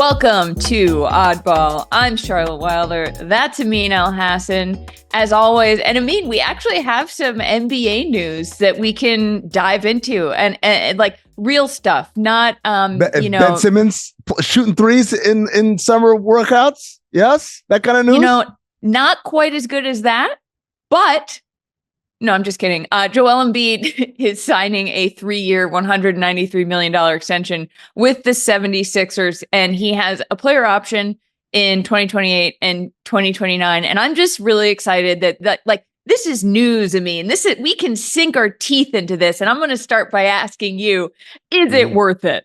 Welcome to Oddball. I'm Charlotte Wilder. That's Amin Elhassan, as always. And Amin, we actually have some NBA news that we can dive into, and like real stuff, not Ben Simmons shooting threes in summer workouts. Yes, that kind of news. Not quite as good as that, but. No, I'm just kidding. Joel Embiid is signing a 3-year, $193 million extension with the 76ers, and he has a player option in 2028 and 2029. And I'm just really excited that like, this is news. I mean, we can sink our teeth into this. And I'm going to start by asking you, is it worth it?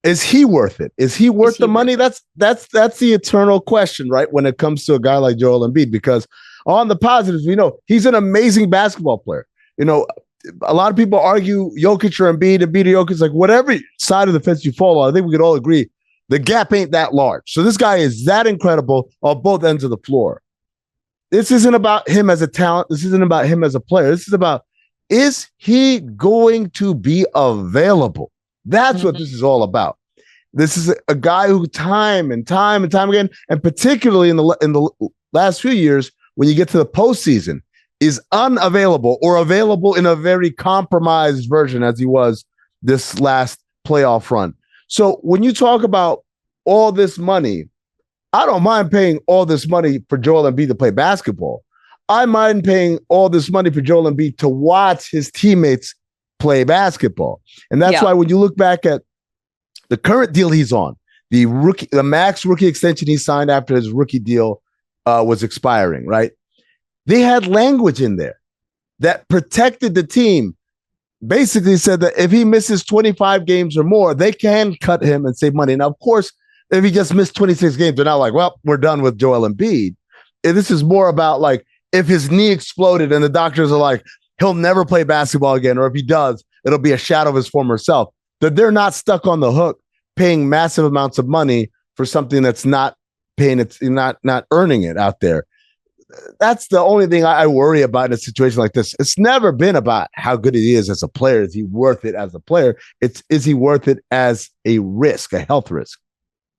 Is he worth it? Is he worth the money? That's the eternal question, right? When it comes to a guy like Joel Embiid, because on the positives, we know he's an amazing basketball player. You know, a lot of people argue Jokic or Embiid or Jokic, like whatever side of the fence you fall on, I think we could all agree the gap ain't that large. So this guy is that incredible on both ends of the floor. This isn't about him as a talent. This isn't about him as a player. This is about, is he going to be available? That's what this is all about. This is a guy who time and time again, and particularly in the last few years, when you get to the postseason, is unavailable or available in a very compromised version as he was this last playoff run. So when you talk about all this money, I don't mind paying all this money for Joel Embiid to play basketball. I mind paying all this money for Joel Embiid to watch his teammates play basketball. And that's why when you look back at the current deal he's on, the max rookie extension he signed after his rookie deal was expiring, right? They had language in there that protected the team. Basically said that if he misses 25 games or more, they can cut him and save money. Now, of course, if he just missed 26 games, they're not like, well, we're done with Joel Embiid. And this is more about like if his knee exploded and the doctors are like, he'll never play basketball again, or if he does, it'll be a shadow of his former self. That they're not stuck on the hook paying massive amounts of money for something that's not paying, it's not earning it out there. That's the only thing I worry about in a situation like this. It's never been about how good he is as a player. Is he worth it as a player? Is he worth it as a risk, a health risk?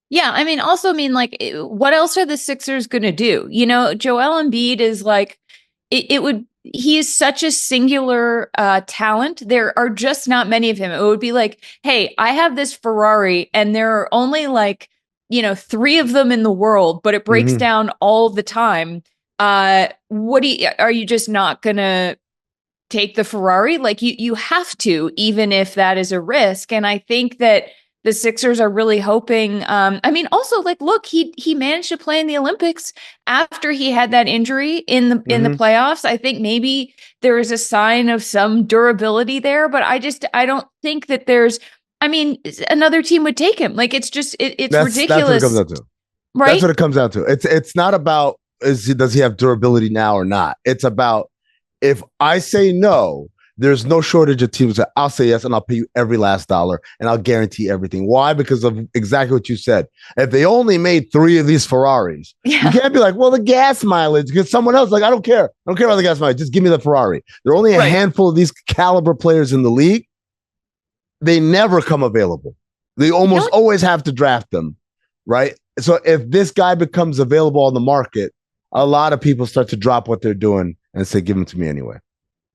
Yeah, like, what else are the Sixers going to do? You know, Joel Embiid is like, he is such a singular talent. There are just not many of him. It would be like, hey, I have this Ferrari and there are only like, 3 of them in the world, but it breaks down all the time. Are you just not going to take the Ferrari? Like you have to, even if that is a risk. And I think that the Sixers are really hoping. Also, like, look, he managed to play in the Olympics after he had that injury in the playoffs. I think maybe there is a sign of some durability there, but I don't think that there's. Another team would take him. Like it's ridiculous. That's what it comes down to. Right? That's what it comes down to. It's not about does he have durability now or not. It's about if I say no, there's no shortage of teams that I'll say yes and I'll pay you every last dollar and I'll guarantee everything. Why? Because of exactly what you said. If they only made 3 of these Ferraris, you can't be like, well, the gas mileage, because someone else like, I don't care about the gas mileage. Just give me the Ferrari. There are only a handful of these caliber players in the league. They never come available. They almost always have to draft them, right? So if this guy becomes available on the market, a lot of people start to drop what they're doing and say, give him to me anyway.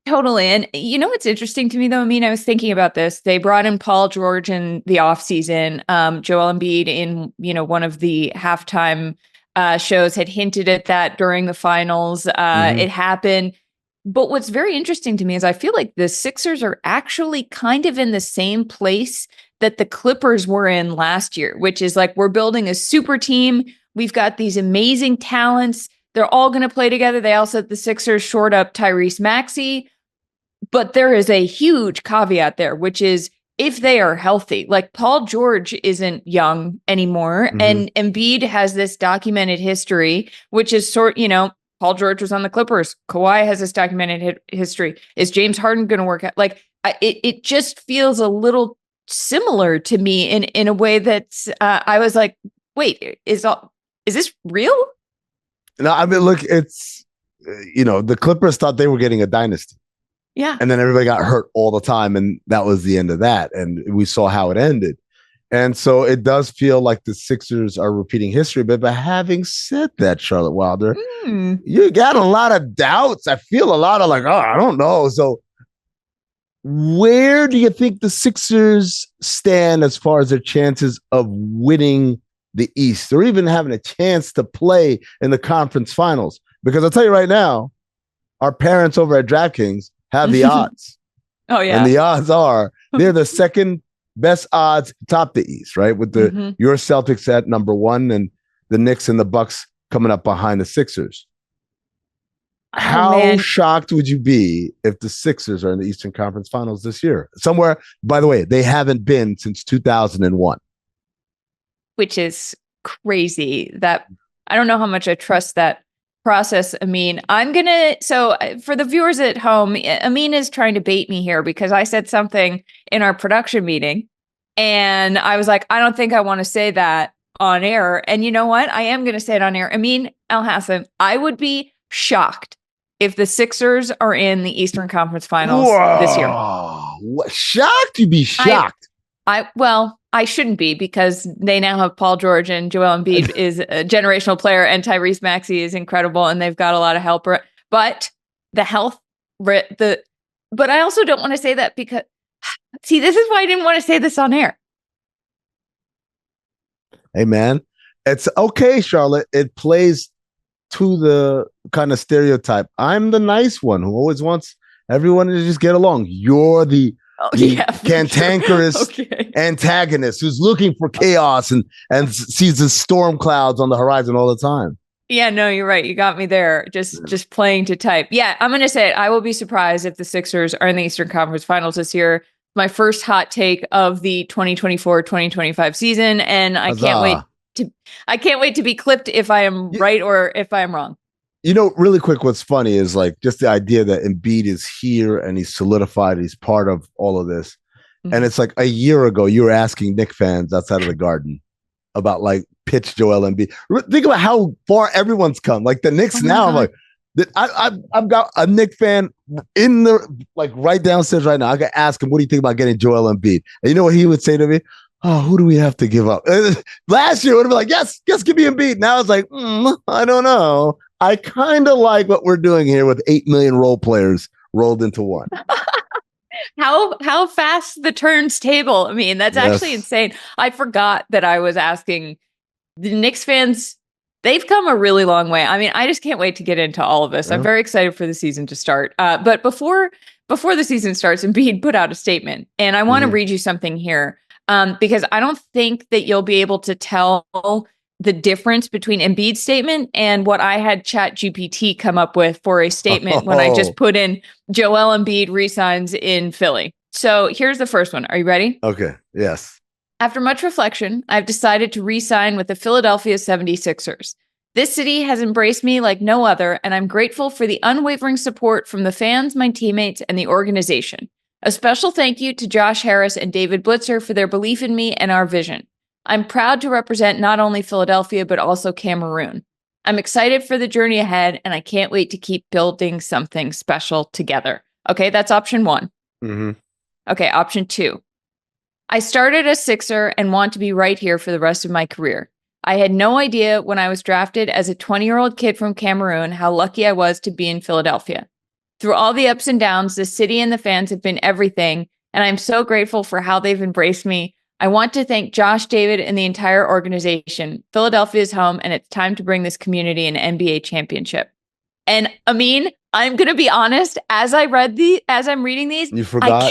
Totally. And what's interesting to me, though, I was thinking about this. They brought in Paul George in the offseason. Joel Embiid in, one of the halftime shows had hinted at that during the finals. It happened. But what's very interesting to me is I feel like the Sixers are actually kind of in the same place that the Clippers were in last year, which is like, we're building a super team. We've got these amazing talents. They're all going to play together. They also, the Sixers shored up Tyrese Maxey. But there is a huge caveat there, which is if they are healthy, like Paul George isn't young anymore. And Embiid has this documented history, which is Paul George was on the Clippers. Kawhi has this documented history. Is James Harden going to work out? Like it just feels a little similar to me in a way that's I was like, wait, is this real? No, look, it's the Clippers thought they were getting a dynasty. Yeah. And then everybody got hurt all the time. And that was the end of that. And we saw how it ended. And so it does feel like the Sixers are repeating history. But having said that, Charlotte Wilder, you got a lot of doubts. I feel a lot of like, I don't know. So where do you think the Sixers stand as far as their chances of winning the East or even having a chance to play in the conference finals? Because I'll tell you right now, our parents over at DraftKings have the odds. Oh, yeah. And the odds are they're the second best odds top the East, right? With your Celtics at number 1 and the Knicks and the Bucks coming up behind the Sixers. How shocked would you be if the Sixers are in the Eastern Conference Finals this year? Somewhere, by the way, they haven't been since 2001. Which is crazy. That I don't know how much I trust that process, Amin. So for the viewers at home, Amin is trying to bait me here because I said something in our production meeting and I was like, I don't think I want to say that on air. And you know what? I am going to say it on air. Amin Elhassan, I would be shocked if the Sixers are in the Eastern Conference Finals this year. What? Shocked? You'd be shocked. I shouldn't be because they now have Paul George and Joel Embiid is a generational player and Tyrese Maxey is incredible and they've got a lot of help. But the health, but I also don't want to say that because, see, this is why I didn't want to say this on air. Hey, man, it's okay, Charlotte. It plays to the kind of stereotype. I'm the nice one who always wants everyone to just get along. You're the cantankerous antagonist who's looking for chaos and sees the storm clouds on the horizon all the time. Yeah, no, you're right. You got me there. Just playing to type. Yeah, I'm going to say it. I will be surprised if the Sixers are in the Eastern Conference Finals this year. My first hot take of the 2024-2025 season, and I can't wait to be clipped if I am right or if I am wrong. You know, really quick, what's funny is like just the idea that Embiid is here and he's solidified, he's part of all of this. And it's like a year ago, you were asking Knicks fans outside of the Garden about like pitch Joel Embiid. Think about how far everyone's come. Like the Knicks now, I'm like, I've got a Knicks fan in the like right downstairs right now. I can ask him, what do you think about getting Joel Embiid? And you know what he would say to me? Oh, who do we have to give up? Last year, it would have been like, yes, give me Embiid. Now it's like, I don't know. I kind of like what we're doing here with 8 million role players rolled into one. How fast the turns table. I mean, that's actually insane. I forgot that I was asking the Knicks fans. They've come a really long way. I mean, I just can't wait to get into all of this. I'm very excited for the season to start. But before the season starts, Embiid put out a statement, and I want to read you something here because I don't think that you'll be able to tell the difference between Embiid statement and what I had ChatGPT come up with for a statement when I just put in Joel Embiid resigns in Philly. So here's the first one. Are you ready? Okay. Yes. After much reflection, I've decided to re-sign with the Philadelphia 76ers. This city has embraced me like no other, and I'm grateful for the unwavering support from the fans, my teammates, and the organization. A special thank you to Josh Harris and David Blitzer for their belief in me and our vision. I'm proud to represent not only Philadelphia, but also Cameroon. I'm excited for the journey ahead, and I can't wait to keep building something special together. Okay, that's option 1. Okay, option 2. I started as Sixer and want to be right here for the rest of my career. I had no idea when I was drafted as a 20-year-old kid from Cameroon how lucky I was to be in Philadelphia. Through all the ups and downs, the city and the fans have been everything, and I'm so grateful for how they've embraced me. I want to thank Josh, David, and the entire organization. Philadelphia is home, and it's time to bring this community an NBA championship. And Amin, I'm going to be honest. As I'm reading these, you forgot?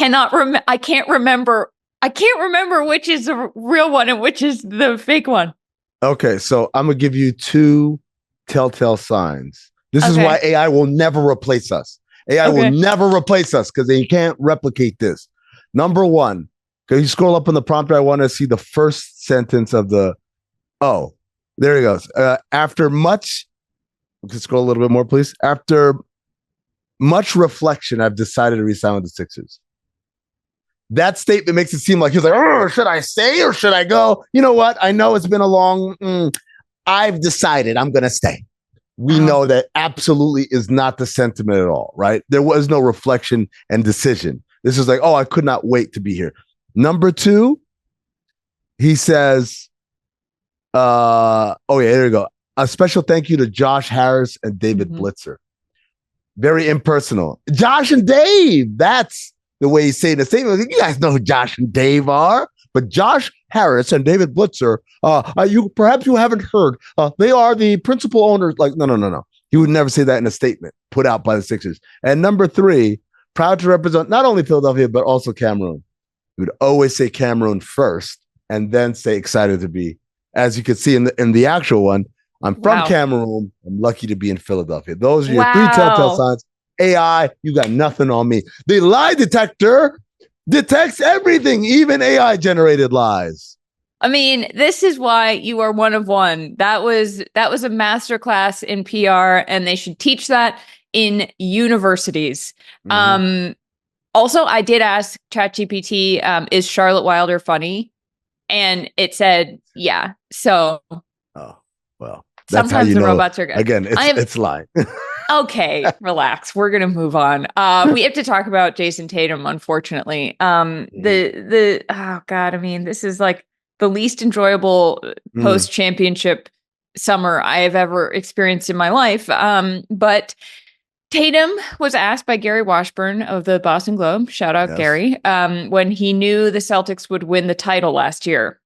I can't remember which is the real one and which is the fake one. Okay, so I'm going to give you 2 telltale signs. This is why AI will never replace us. AI will never replace us because they can't replicate this. Number 1. Can you scroll up on the prompter? I want to see the first sentence of the. Oh, there he goes. After much, can scroll a little bit more, please. After much reflection, I've decided to resign with the Sixers. That statement makes it seem like he's like, oh, should I stay or should I go? You know what? I know it's been a long. I've decided I'm going to stay. We know that absolutely is not the sentiment at all, right? There was no reflection and decision. This is like, oh, I could not wait to be here. Number 2, He says, oh yeah, there we go. A special thank you to Josh Harris and David Blitzer. Very impersonal. Josh and Dave. That's the way he's saying the statement. You guys know who Josh and Dave are, but Josh Harris and David Blitzer, perhaps you haven't heard. They are the principal owners. Like, no. He would never say that in a statement put out by the Sixers. And number 3, proud to represent not only Philadelphia, but also Cameroon. He would always say Cameroon first and then say excited to be. As you can see in the actual one, I'm from Cameroon. I'm lucky to be in Philadelphia. Those are your 3 telltale signs. AI, you got nothing on me. The lie detector detects everything, even AI-generated lies. I mean, this is why you are one of one. That was a masterclass in PR, and they should teach that in universities. Also, I did ask ChatGPT, is Charlotte Wilder funny? And it said, yeah. So, well, that's sometimes the robots are good. Again, it's lying. Okay, relax. We're gonna move on. We have to talk about Jason Tatum, unfortunately. Oh God, I mean, this is like the least enjoyable post-championship summer I have ever experienced in my life. But Tatum was asked by Gary Washburn of the Boston Globe, shout out Gary, when he knew the Celtics would win the title last year.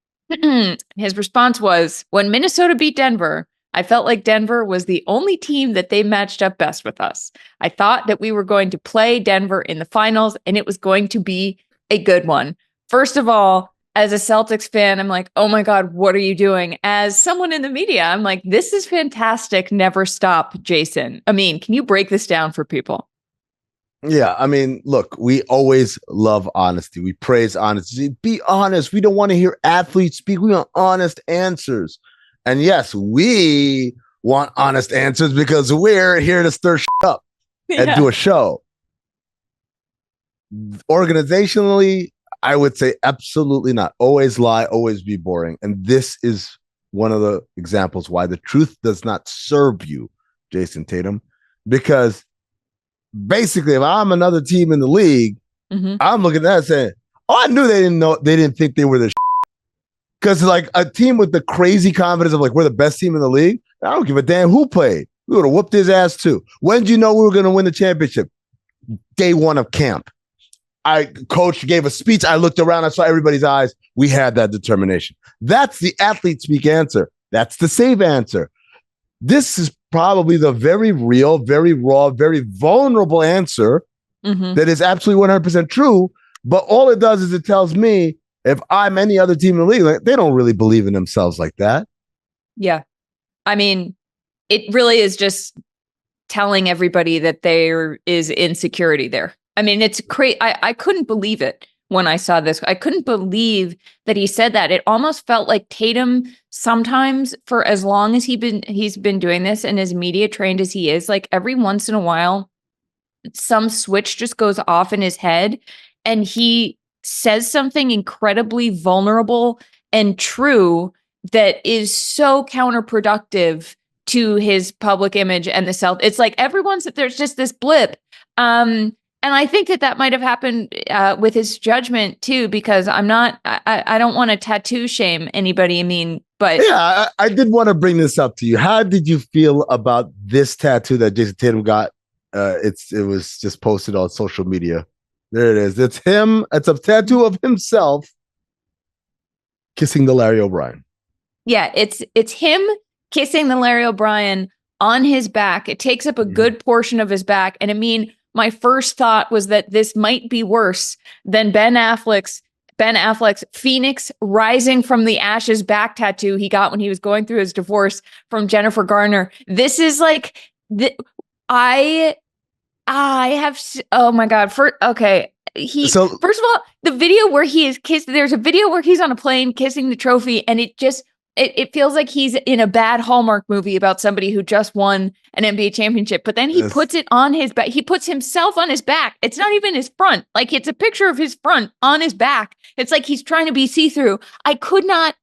His response was, when Minnesota beat Denver, I felt like Denver was the only team that they matched up best with us. I thought that we were going to play Denver in the finals, and it was going to be a good one. First of all, as a Celtics fan, I'm like, oh my God, what are you doing? As someone in the media, I'm like, this is fantastic. Never stop, Jason. I mean, can you break this down for people? Yeah, I mean, look, we always love honesty. We praise honesty. Be honest. We don't want to hear athletes speak. We want honest answers. And yes, we want honest answers because we're here to stir shit up and do a show. Organizationally, I would say absolutely not. Always lie, always be boring. And this is one of the examples why the truth does not serve you, Jason Tatum. Because basically, if I'm another team in the league, I'm looking at that and saying, oh, I knew they didn't think they were the because like a team with the crazy confidence of like, we're the best team in the league. I don't give a damn who played. We would have whooped his ass too. When did you know we were going to win the championship? Day 1 of camp. Coach gave a speech. I looked around. I saw everybody's eyes. We had that determination. That's the athlete speak answer. That's the safe answer. This is probably the very real, very raw, very vulnerable answer that is absolutely 100% true. But all it does is it tells me if I'm any other team in the league, like, they don't really believe in themselves like that. Yeah. I mean, it really is just telling everybody that there is insecurity there. I mean, it's crazy. I couldn't believe it when I saw this. I couldn't believe that he said that. It almost felt like Tatum sometimes, for as long as he's been doing this and as media trained as he is, like every once in a while, some switch just goes off in his head and he says something incredibly vulnerable and true that is so counterproductive to his public image and the self. It's like there's just this blip. And I think that might have happened with his judgment too, because I don't want to tattoo shame anybody. I mean, but yeah, I did want to bring this up to you. How did you feel about this tattoo that Jason Tatum got? It was just posted on social media. There it is. It's him. It's a tattoo of himself kissing the Larry O'Brien. Yeah, it's him kissing the Larry O'Brien on his back. It takes up a good portion of his back. And I mean, my first thought was that this might be worse than Ben Affleck's Phoenix Rising from the Ashes back tattoo he got when he was going through his divorce from Jennifer Garner. This is like I have, oh my God. First of all, the video where he is kissed, there's a video where he's on a plane kissing the trophy, and it feels like he's in a bad Hallmark movie about somebody who just won an NBA championship, but then he puts it on his back. He puts himself on his back. It's not even his front. Like, it's a picture of his front on his back. It's like he's trying to be see-through. I could not.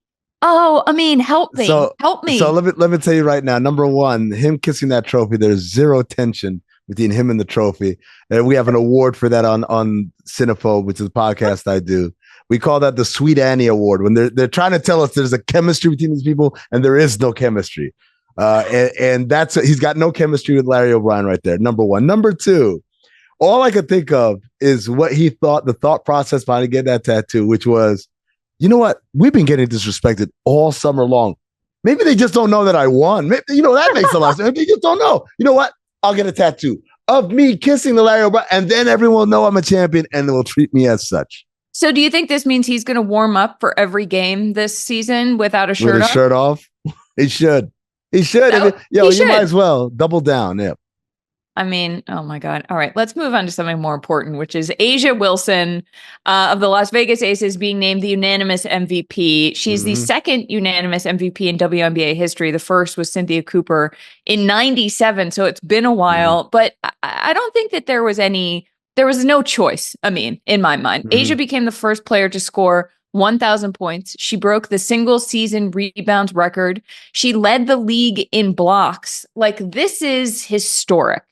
Oh, I mean, help me. Help me. So let me tell you right now, number one, him kissing that trophy, there's zero tension between him and the trophy. And we have an award for that on Cinephobe, which is a podcast I do. We call that the Sweet Annie Award, when they're trying to tell us there's a chemistry between these people, and there is no chemistry. And that's he's got no chemistry with Larry O'Brien right there. Number one. Number two, all I could think of is what he thought, the thought process behind getting that tattoo, which was, you know what? We've been getting disrespected all summer long. Maybe they just don't know that I won. Maybe, that makes a lot of sense. Maybe they just don't know. You know what? I'll get a tattoo of me kissing the Larry O'Brien, and then everyone will know I'm a champion and they will treat me as such. So do you think this means he's going to warm up for every game this season without a shirt with his shirt off? He should. He should. You might as well double down. Yeah. I mean, oh my God. All right, let's move on to something more important, which is A'ja Wilson of the Las Vegas Aces being named the unanimous MVP. She's the second unanimous MVP in WNBA history. The first was Cynthia Cooper in 97. So it's been a while, but I don't think that there was no choice. I mean, in my mind, A'ja became the first player to score 1,000 points. She broke the single season rebounds record. She led the league in blocks. Like, this is historic.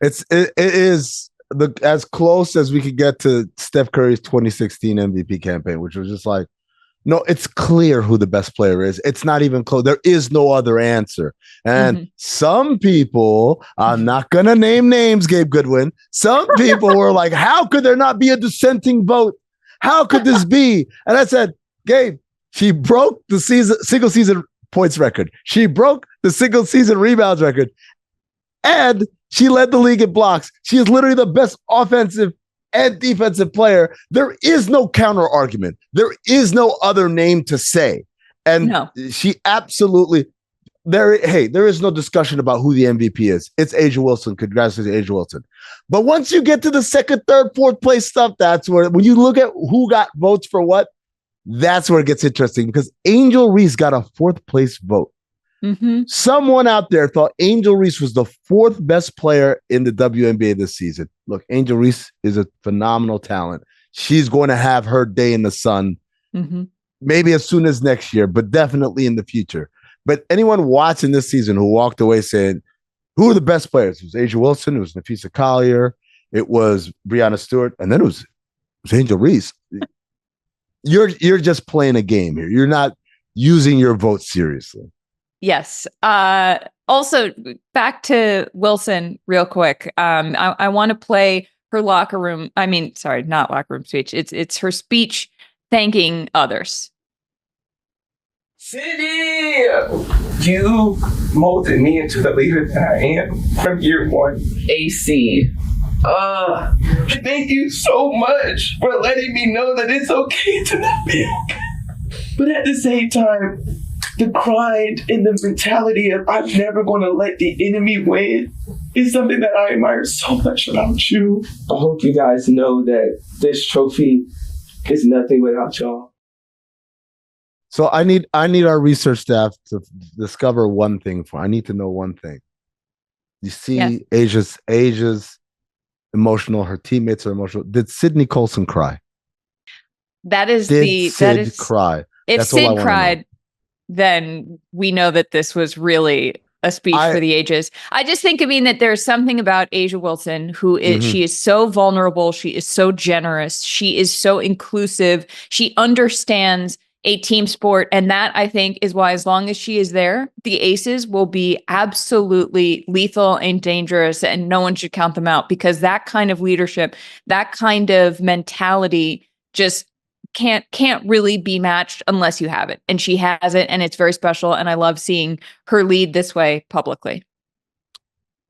It is as close as we could get to Steph Curry's 2016 MVP campaign, which was just like, no, it's clear who the best player is. It's not even close. There is no other answer. And some people, I'm not going to name names, Gabe Goodwin. Some people were like, how could there not be a dissenting vote? How could this be? And I said, Gabe, she broke the single season points record. She broke the single season rebounds record. And she led the league in blocks. She is literally the best offensive and defensive player. There is no counter argument. There is no other name to say. And she absolutely, there is no discussion about who the MVP is. It's A'ja Wilson. Congratulations, A'ja Wilson. But once you get to the second, third, fourth place stuff, that's where, when you look at who got votes for what, that's where it gets interesting, because Angel Reese got a fourth place vote. Someone out there thought Angel Reese was the fourth best player in the WNBA this season. Look, Angel Reese is a phenomenal talent. She's going to have her day in the sun, maybe as soon as next year, but definitely in the future. But anyone watching this season who walked away saying, who are the best players? It was A'ja Wilson, it was Nafisa Collier, it was Breanna Stewart, and then it was Angel Reese. You're just playing a game here. You're not using your vote seriously. Yes. Also, back to Wilson real quick. I want to play her locker room. I mean, sorry, not locker room speech. It's her speech thanking others. Cindy, you molded me into the leader that I am from year one. AC. Thank you so much for letting me know that it's okay to not be okay. But at the same time, the grind and the mentality of I'm never going to let the enemy win is something that I admire so much about you. I hope you guys know that this trophy is nothing without y'all. So I need our research staff to discover one thing. I need to know one thing. You see, yes. A'ja's emotional. Her teammates are emotional. Did Sydney Colson cry? Sid cry? If That's Sid cried, then we know that this was really a speech for the ages. I just think, that there's something about A'ja Wilson who is, she is so vulnerable. She is so generous. She is so inclusive. She understands a team sport. And that, I think, is why, as long as she is there, the Aces will be absolutely lethal and dangerous, and no one should count them out, because that kind of leadership, that kind of mentality just can't really be matched unless you have it. And she has it, and it's very special. And I love seeing her lead this way publicly.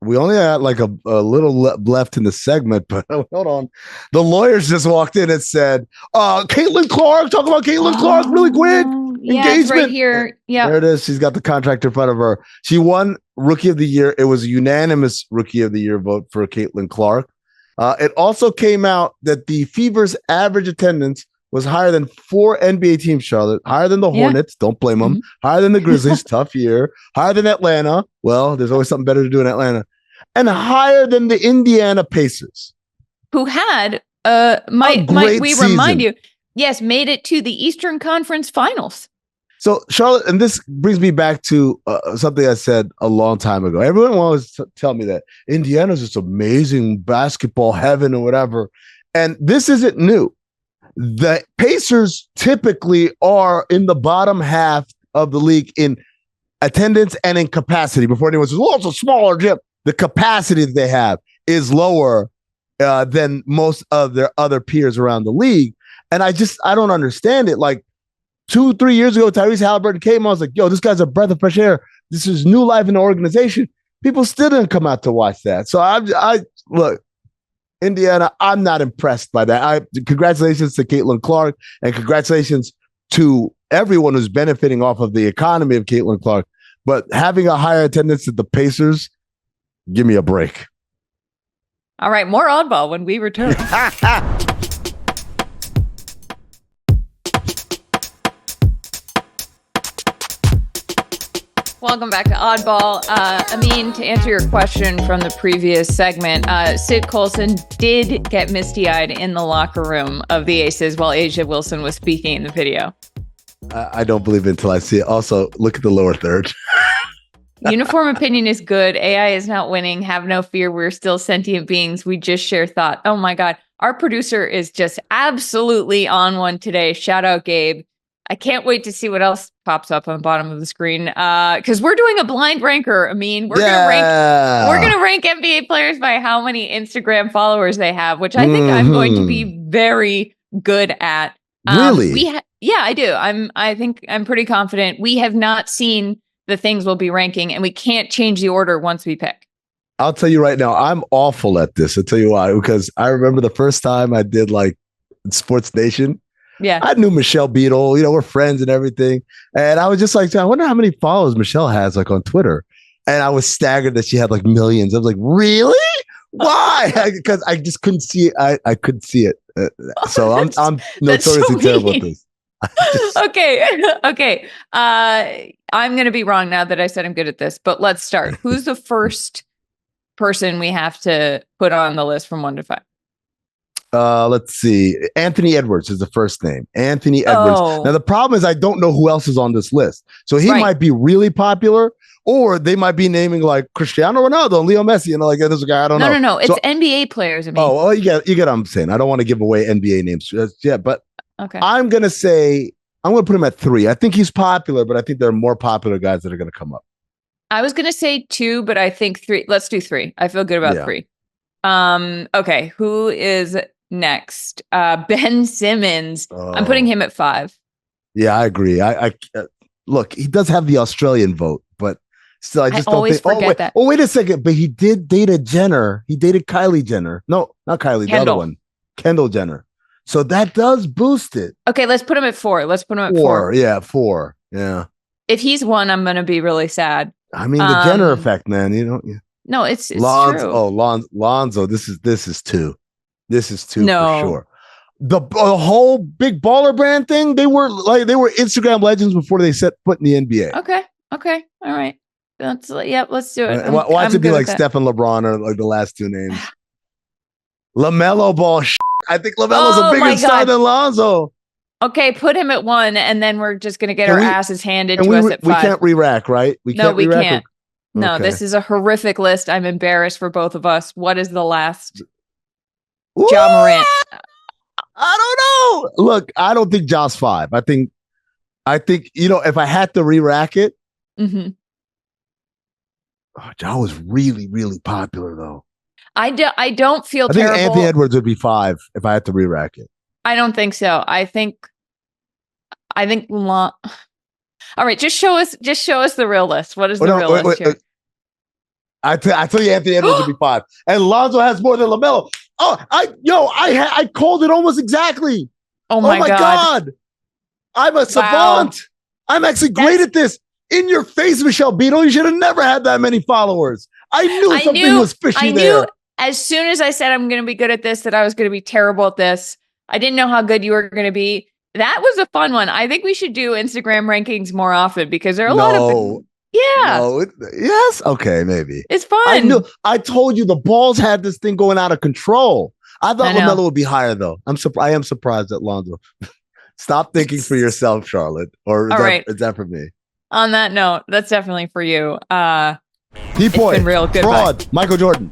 We only had like a little left in the segment, but hold on. The lawyers just walked in and said, Caitlyn Clark, talk about Caitlyn Clark really quick. Yeah, it's right here. Yeah. There it is. She's got the contract in front of her. She won Rookie of the Year. It was a unanimous Rookie of the Year vote for Caitlyn Clark. It also came out that the Fever's average attendance was higher than 4 NBA teams, Charlotte, higher than the Hornets, don't blame them, higher than the Grizzlies, tough year, higher than Atlanta, well, there's always something better to do in Atlanta, and higher than the Indiana Pacers, who had, might we remind you, made it to the Eastern Conference Finals. So Charlotte, and this brings me back to something I said a long time ago. Everyone wants to tell me that Indiana's this amazing basketball heaven or whatever. And this isn't new. The Pacers typically are in the bottom half of the league in attendance and in capacity. Before anyone says, well, it's a smaller gym, the capacity that they have is lower than most of their other peers around the league. And I don't understand it. Like 2-3 years ago, Tyrese Halliburton came. I was like, yo, this guy's a breath of fresh air. This is new life in the organization. People still didn't come out to watch that. So I look, Indiana, I'm not impressed by that. Congratulations to Caitlyn Clark, and congratulations to everyone who's benefiting off of the economy of Caitlyn Clark. But having a higher attendance at the Pacers, give me a break. All right, more Oddball when we return. Welcome back to Oddball. Amin, to answer your question from the previous segment, Sid Colson did get misty-eyed in the locker room of the Aces while A'ja Wilson was speaking in the video. I don't believe it until I see it. Also, look at the lower third. Uniform opinion is good. AI is not winning. Have no fear. We're still sentient beings. We just share thought. Oh my God. Our producer is just absolutely on one today. Shout out, Gabe. I can't wait to see what else pops up on the bottom of the screen. Because we're doing a blind ranker. I mean, we're gonna rank NBA players by how many Instagram followers they have, which I think I'm going to be very good at. Really? Yeah, I do. I think I'm pretty confident. We have not seen the things we'll be ranking, and we can't change the order once we pick. I'll tell you right now, I'm awful at this. I'll tell you why. Because I remember the first time I did like Sports Nation. Yeah, I knew Michelle Beadle. You know, we're friends and everything. And I was just like, I wonder how many followers Michelle has like on Twitter. And I was staggered that she had like millions. I was like, really? Why? Because I just couldn't see it. I couldn't see it. So I'm notoriously terrible at this. Okay. I'm going to be wrong now that I said I'm good at this, but let's start. Who's the first person we have to put on the list from 1 to 5? Let's see. Anthony Edwards is the first name. Anthony Edwards. Oh. Now, the problem is I don't know who else is on this list. So he might be really popular, or they might be naming like Cristiano Ronaldo and Leo Messi. And like, there's a guy, I don't know. No. It's NBA players. I mean. Oh, well, you get what I'm saying. I don't want to give away NBA names yet, but okay. I'm going to put him at 3. I think he's popular, but I think there are more popular guys that are going to come up. I was going to say 2, but I think 3. Let's do 3. I feel good about 3. Okay. Who is next? Ben Simmons. I'm putting him at 5. Yeah, I agree. I look, he does have the Australian vote, but still, I just don't always think. forget that. Oh, wait a second. But he did date a Jenner. He dated Kylie Jenner. No, not Kylie. The other one, Kendall Jenner. So that does boost it. Okay, let's put him at 4. Let's put him at 4. Yeah, 4. Yeah. If he's 1, I'm going to be really sad. I mean, the Jenner effect, man. You know. Yeah. No, it's true. Oh, Lonzo. This is 2. This is 2 for sure. The whole big baller brand thing. They were Instagram legends before they set foot in the NBA. Okay. All right. Let's do it. Watch it be like Steph and LeBron or like the last 2 names. LaMelo Ball. I think LaMelo's a bigger star than Lonzo. Okay, put him at 1, and then we're just going to get our asses handed to us at 5. We can't re-rack, right? We can't. No, this is a horrific list. I'm embarrassed for both of us. What is the last? Ja Morant. I don't know. Look, I don't think Ja's 5. I think if I had to re-rack it, Ja was really, really popular though. I don't feel I think terrible. Anthony Edwards would be 5 if I had to re-rack it. I don't think so. I think all right, just show us the real list. What is the real list here? I tell you Anthony Edwards would be 5. And Lonzo has more than LaMelo. Oh, I called it almost exactly. Oh my God. I'm a savant. I'm actually great at this. In your face, Michelle Beadle. You should have never had that many followers. I knew something was fishy there. I knew as soon as I said I'm going to be good at this, that I was going to be terrible at this. I didn't know how good you were going to be. That was a fun one. I think we should do Instagram rankings more often because there are a lot of... Yeah. No, yes. Okay, maybe. It's fun. I told you the Balls had this thing going out of control. I thought LaMelo would be higher, though. I am surprised at Lonzo. Stop thinking for yourself, Charlotte. Or is that for me? On that note, that's definitely for you. P-Point, been real. Goodbye. fraud, Michael Jordan.